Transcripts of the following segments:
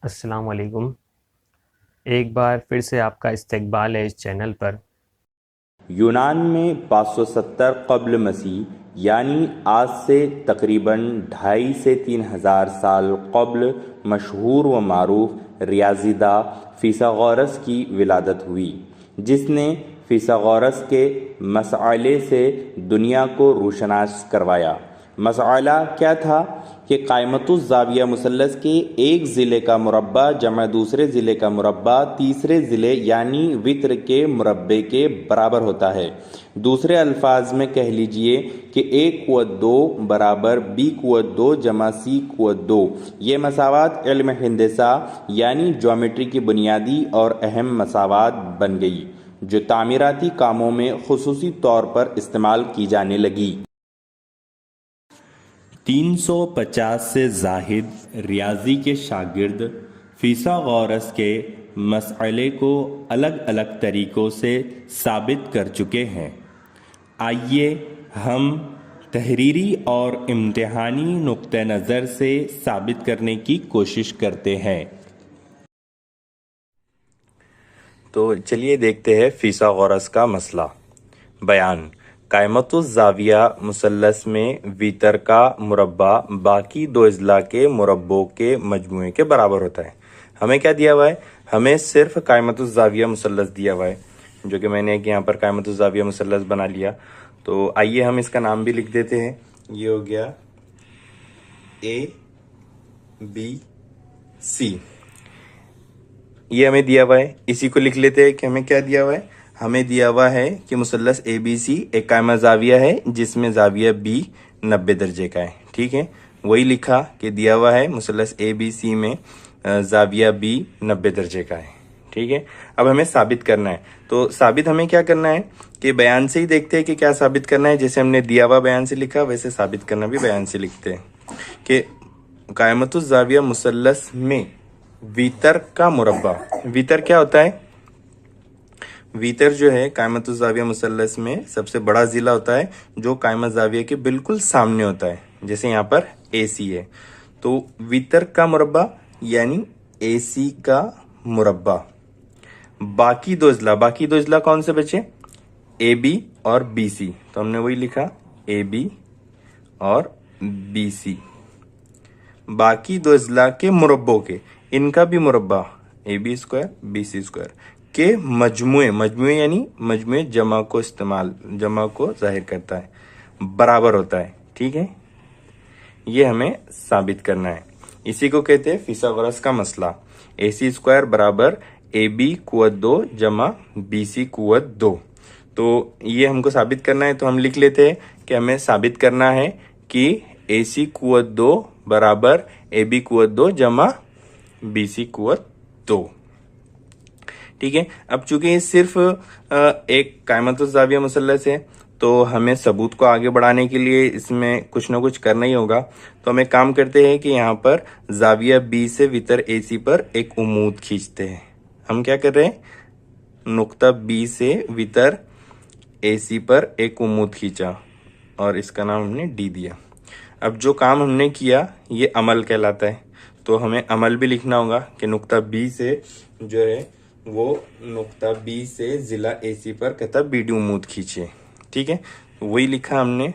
अस्सलाम वालेकुम। एक बार फिर से आपका इस्तकबाल है इस चैनल पर। यूनान में 570 क़ब्ल मसीह यानी आज से तकरीबन 2.5 से 3 हज़ार साल क़ब्ल मशहूर व मारूफ रियाज़ीदा फ़ीसागोरस की विलादत हुई, जिसने फ़ीसागोरस के मसअले से दुनिया को रोशनास करवाया। मसअला क्या था कि क़ाइमतुज़ ज़ाविया मुसल्लस के एक ज़िले का मुरब्बा जमा दूसरे ज़िले का मुरब्बा तीसरे ज़िले यानी वित्र के मुरब्बे के बराबर होता है। दूसरे अल्फाज में कह लीजिए कि a कुव्वत 2 बराबर b कुव्वत 2 जमा c कुव्वत 2। ये मसावात इल्म हिंदसा यानी ज्योमेट्री की बुनियादी और अहम मसावात बन गई, जो तामीराती कामों में खुसूसी तौर पर इस्तेमाल की जाने लगी। 350 से जाहिद रियाजी के शागिर्द फ़ीसागोरस के मसअले को अलग अलग तरीक़ों से साबित कर चुके हैं। आइए हम तहरीरी और इम्तिहानी नुक्ते नज़र से साबित करने की कोशिश करते हैं। तो चलिए देखते हैं फ़ीसागोरस का मसला। बयान: क़ाइमतुज़ ज़ाविया मुसल्लस में वितर का मुरब्बा बाकी दो अज़ला के मुरब्बों के मजमूए के बराबर होता है। हमें क्या दिया हुआ है? हमें सिर्फ क़ाइमतुज़ ज़ाविया मुसल्लस दिया हुआ है, जो कि मैंने एक यहाँ पर क़ाइमतुज़ ज़ाविया मुसल्लस बना लिया। तो आइए हम इसका नाम भी लिख देते हैं। ये हो गया ABC। ये हमें दिया हुआ है। इसी को लिख लेते हैं कि हमें क्या दिया हुआ है। हमें दिया हुआ है कि मुसल्लस ABC एक कायमा ज़ाविया है जिसमें ज़ाविया B 90 दर्जे का है। ठीक है, वही लिखा कि दिया हुआ है मुसल्लस ABC में ज़ाविया B 90 दर्जे का है। ठीक है, अब हमें साबित करना है। तो साबित हमें क्या करना है कि बयान से ही देखते हैं कि क्या साबित करना है। जैसे हमने दिया हुआ बयान से लिखा, वैसे साबित करना भी बयान से लिखते हैं कि क़ाइमतुज़ ज़ाविया मुसल्लस में वितर का मुरब्बा। वितर क्या होता है? वितर जो है क़ाइमतुज़ ज़ाविया मुसल्लस में सबसे बड़ा ज़िला होता है, जो क़ाइमत ज़ाविया के बिल्कुल सामने होता है। जैसे यहाँ पर AC है, तो वितर का मुरब्बा यानी AC का मुरब्बा। बाकी दो अज़ला कौन से बचे? AB और BC। तो हमने वही लिखा AB और BC। बाकी दो अज़ला के मुरब्बों के, इनका भी मुरब्बा AB स्क्वायर BC स्क्वायर के मजमुए यानी मजमुए जमा को जाहिर करता है, बराबर होता है। ठीक है, ये हमें साबित करना है। इसी को कहते हैं फ़ीसागोरस का मसला। AC स्क्वायर बराबर AB कुव्वत 2 जमा BC कुव्वत 2। तो ये हमको साबित करना है। तो हम लिख लेते हैं कि हमें साबित करना है कि AC कुव्वत 2 बराबर AB कुव्वत 2 जमा BC कुव्वत 2। ठीक है, अब चूंकि ये सिर्फ एक क़ाइमतुज़ ज़ाविया मुसल्लस है, तो हमें सबूत को आगे बढ़ाने के लिए इसमें कुछ ना कुछ करना ही होगा। तो हम एक काम करते हैं कि यहाँ पर ज़ाविया B से वितर AC पर एक उम्मूद खींचते हैं। हम क्या कर रहे हैं? नुक्ता B से वितर AC पर एक उम्मूद खींचा और इसका नाम हमने D दिया। अब जो काम हमने किया ये अमल कहलाता है। तो हमें अमल भी लिखना होगा कि नुक्ता B से जो है वो नुक्ता B से ज़िला AC पर कहता BD उम्मूद खींचे। ठीक है, वही लिखा हमने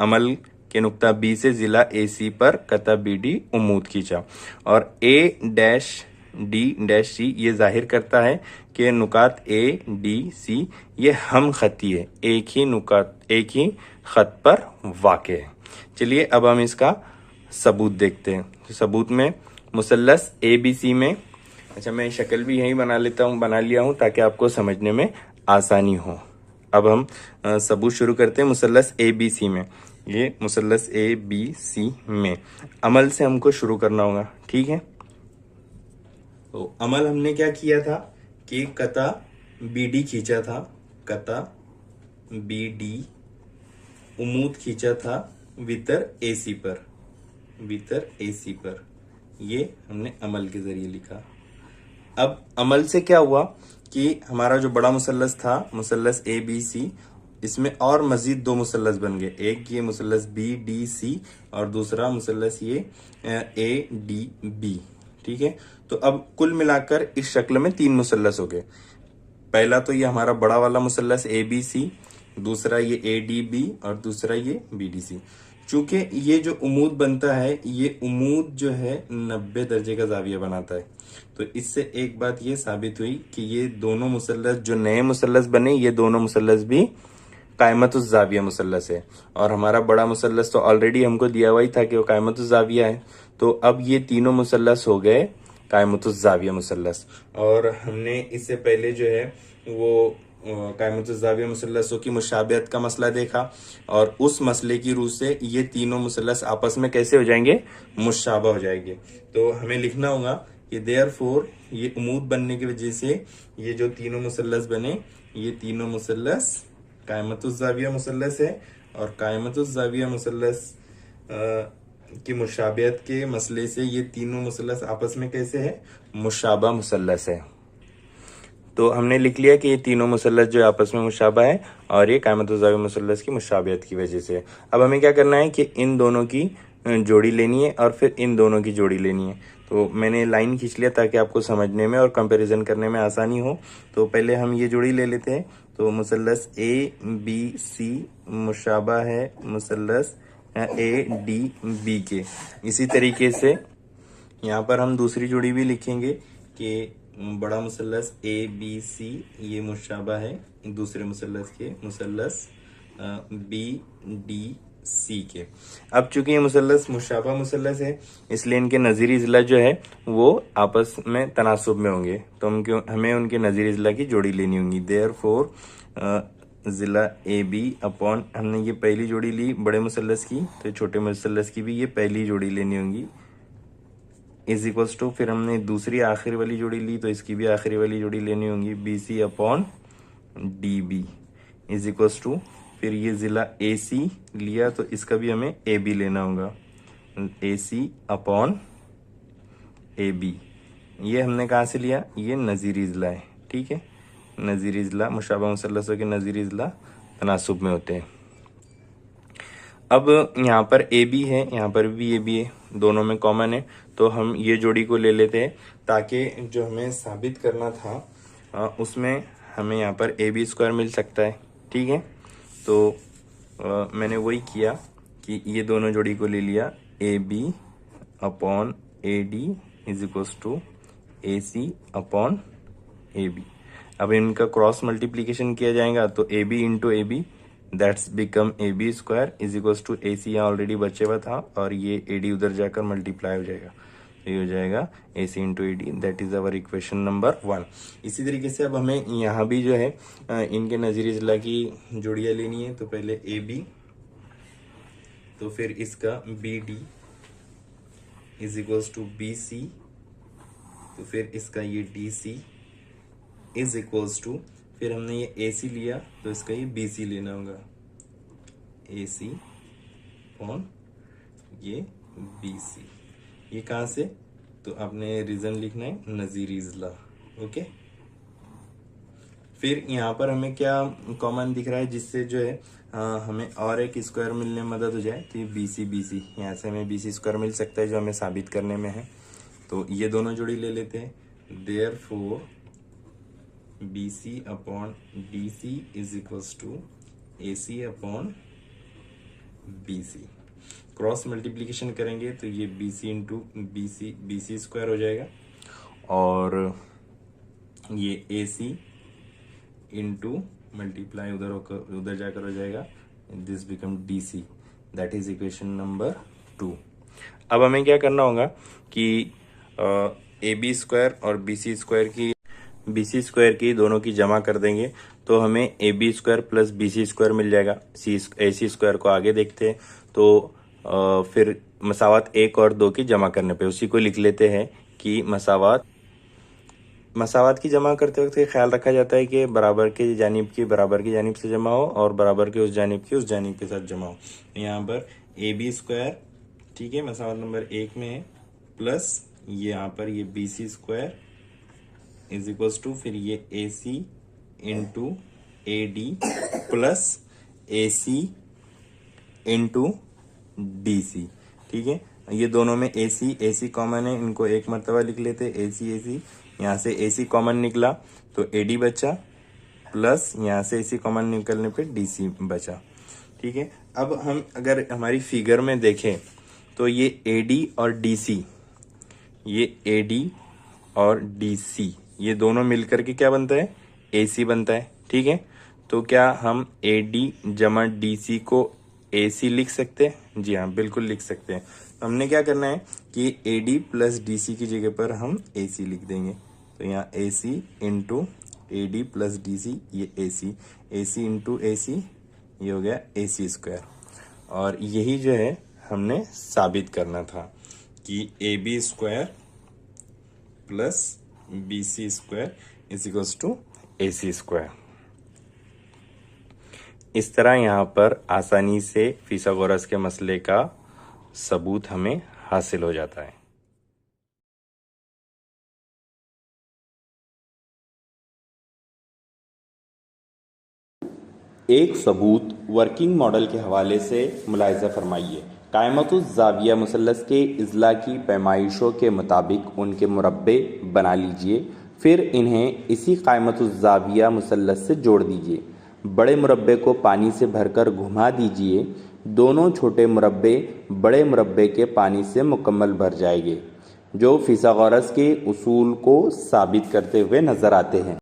अमल के नुक्ता B से ज़िला AC पर कहता BD उम्मूद खींचा। और A-D-C ये जाहिर करता है कि नुकात A-D-C ये हम खती है, एक ही खत पर वाक़ है। चलिए अब हम इसका सबूत देखते हैं। तो सबूत में मुसल्लस ABC में, अच्छा मैं शक्ल भी यही बना लिया हूँ ताकि आपको समझने में आसानी हो। अब हम सबूत शुरू करते हैं मुसल्लस ABC में। ये मुसल्लस ABC में अमल से हमको शुरू करना होगा। ठीक है, तो अमल हमने क्या किया था कि कता BD खींचा था, कता BD उम्मूद खींचा था वितर AC पर, ये हमने अमल के जरिए लिखा। अब अमल से क्या हुआ कि हमारा जो बड़ा मुसल्लस था मुसल्लस ABC, इसमें और मजीद दो मुसल्लस बन गए। एक ये मुसल्लस BDC और दूसरा मुसल्लस ये ADB। ठीक है। तो अब कुल मिलाकर इस शक्ल में 3 मुसल्लस हो गए। पहला तो ये हमारा बड़ा वाला मुसल्लस ए बी सी, दूसरा ये ए डी बी और दूसरा ये बी डी सी। चूंकि ये जो उमूद बनता है, ये उमूद जो है 90 दर्जे का जाविया बनाता है। तो इससे एक बात ये साबित हुई कि ये दोनों मुसल्लस जो नए मुसल्लस बने, ये दोनों मुसल्लस भी कायमतुज जाविया मुसल्लस है। और हमारा बड़ा मुसल्लस तो ऑलरेडी हमको दिया हुआ ही था कि वो कायमतुज जाविया है। तो अब ये तीनों मुसल्लस हो गए कायमतुज जाविया मुसल्लस। और हमने इससे पहले जो है वो कायमतुज जाविया मुसल्लसों की मुशाबियत का मसला देखा, और उस मसले की रूह से ये तीनों मुसल्लस आपस में कैसे हो जाएंगे, मुशाबा हो जाएंगे। तो हमें लिखना होगा कि देयरफॉर ये उमूद बनने की वजह से ये जो तीनों मुसल्लस बने, ये तीनों मुसल्लस कायमतुज जाविया मुसल्लस है। और कायमतुज जाविया मुसल्लस की मुशाबियत के मसले से ये तीनों मुसल्लस आपस में कैसे है, मुशाबा मुसल्लस है। तो हमने लिख लिया कि ये तीनों मुसल्लस जो आपस में मुशाबा है, और ये कायमतुज जाविया मुसल्लस की मुशाबियत की वजह से। अब हमें क्या करना है कि इन दोनों की जोड़ी लेनी है और फिर इन दोनों की जोड़ी लेनी है। तो मैंने लाइन खींच लिया ताकि आपको समझने में और कंपैरिजन करने में आसानी हो। तो पहले हम ये जोड़ी ले लेते हैं। तो मुसल्लस ए बी सी मुशाबा है मुसल्लस ए डी बी के। इसी तरीके से यहाँ पर हम दूसरी जोड़ी भी लिखेंगे कि बड़ा मुसल्लस ए बी सी ये मुशाबा है दूसरे मुसल्लस के, मुसल्लस बी डी सी के। अब चूंकि ये मुसल्लस मुशाबा मुसल्लस है, इसलिए इनके नज़ीरी इज़ला जो है वो आपस में तनासुब में होंगे। तो हमें उनके नज़ीरी इज़ला की जोड़ी लेनी होगी। देयरफॉर ज़िला ए बी अपॉन, हमने ये पहली जोड़ी ली बड़े मुसल्लस की, तो छोटे मुसल्लस की भी ये पहली जोड़ी लेनी होगी, इज इक्वल्स टू, फिर हमने दूसरी आखिरी वाली जोड़ी ली तो इसकी भी आखिरी वाली जोड़ी लेनी होगी, B C upon D B is equals to, फिर ये ज़िला ए सी लिया तो इसका भी हमें ए बी लेना होगा, ए सी अपॉन ए बी। ये हमने कहाँ से लिया, ये नज़ीरी ज़िला है, ठीक है। नज़ीरी ज़िला मुशाबा मुसल्लसों के नज़ीरी ज़िला तनासुब में होते हैं। अब यहाँ पर ए बी है, यहाँ पर भी ए बी है, दोनों में कॉमन है। तो हम ये जोड़ी को ले लेते हैं ताकि जो हमें साबित करना था उसमें हमें यहाँ पर ए बी स्क्वायर मिल सकता है, ठीक है। तो मैंने वही किया कि ये दोनों जोड़ी को ले लिया, A B upon A D is equals to A C upon A B. अब इनका क्रॉस मल्टीप्लीकेशन किया जाएगा तो A B into A B that's become A B square is equals to A C, यहाँ ऑलरेडी बचे हुआ था और ये ए डी उधर जाकर मल्टीप्लाई हो जाएगा, तो ये हो जाएगा A C into A D, that is our equation number 1। इसी तरीके से अब हमें यहाँ भी जो है इनके नज़ीरी ज़िला की जोड़ियाँ लेनी है। तो पहले ए बी, तो फिर इसका B D is equals to B C, तो फिर इसका ये D C is equals to, फिर हमने ये ए सी लिया तो इसका ये बी सी लेना होगा, ए सी अपॉन ये बी सी। ये कहाँ से, तो आपने रीजन लिखना है नज़ीरी ज़िला, ओके। फिर यहाँ पर हमें क्या कॉमन दिख रहा है जिससे जो है हमें और एक स्क्वायर मिलने में मदद हो जाए, तो ये बी सी, यहाँ से हमें बी सी स्क्वायर मिल सकता है जो हमें साबित करने में है। तो ये दोनों जोड़ी ले लेते हैं। Therefore B C upon D C is equals to A C upon B C. Cross multiplication करेंगे तो ये B C into B C square हो जाएगा, और ये ए सी इंटू मल्टीप्लाई उधर जाकर हो जाएगा, this become D C, that is equation number 2। अब हमें क्या करना होगा कि ए बी स्क्वायर और बी सी स्क्वायर की दोनों की जमा कर देंगे तो हमें A B square plus B C square मिल जाएगा। ए सी स्क्वायर को आगे देखते हैं, तो फिर मसावत 1 और 2 की जमा करने पे उसी को लिख लेते हैं कि मसावत की जमा करते वक्त ख्याल रखा जाता है कि बराबर की जानिब से जमा हो और बराबर के उस जानिब के साथ जमा हो। यहाँ पर ए बी स्क्वायर, ठीक है, मसावत नंबर 1 में है, प्लस ये यहाँ पर ये B C square is equals to, फिर ये A C into A D plus A C into D C, ठीक है। ये दोनों में AC कॉमन है, इनको एक मरतबा लिख लेते AC। यहाँ से AC कॉमन निकला तो AD बचा, प्लस यहाँ से AC कॉमन निकलने पे DC बचा। ठीक है, अब हम अगर हमारी फिगर में देखें तो ये AD और DC, ये AD और DC ये दोनों मिलकर के क्या बनता है, AC बनता है। ठीक है, तो क्या हम AD जमा DC को AC लिख सकते हैं? जी हाँ, बिल्कुल लिख सकते हैं। तो हमने क्या करना है कि AD प्लस DC की जगह पर हम AC लिख देंगे। तो यहाँ AC into AD plus DC, ये AC इंटू AC, ये हो गया AC स्क्वायर। और यही जो है हमने साबित करना था कि AB square plus BC square is equals to AC square. इस तरह यहाँ पर आसानी से फिथागोरस के मसले का सबूत हमें हासिल हो जाता है। एक सबूत वर्किंग मॉडल के हवाले से मुलाहिज़ा फरमाइए। कायमतुज़्ज़ाविया मुसल्लस के इज़्ला की पैमाइशों के मुताबिक उनके मुरब्बे बना लीजिए, फिर इन्हें इसी कायमतुज़्ज़ाविया मुसल्लस से जोड़ दीजिए। बड़े मुरब्बे को पानी से भरकर घुमा दीजिए, दोनों छोटे मुरब्बे बड़े मुरब्बे के पानी से मुकम्मल भर जाएंगे, जो फिथागोरस के उसूल को साबित करते हुए नजर आते हैं।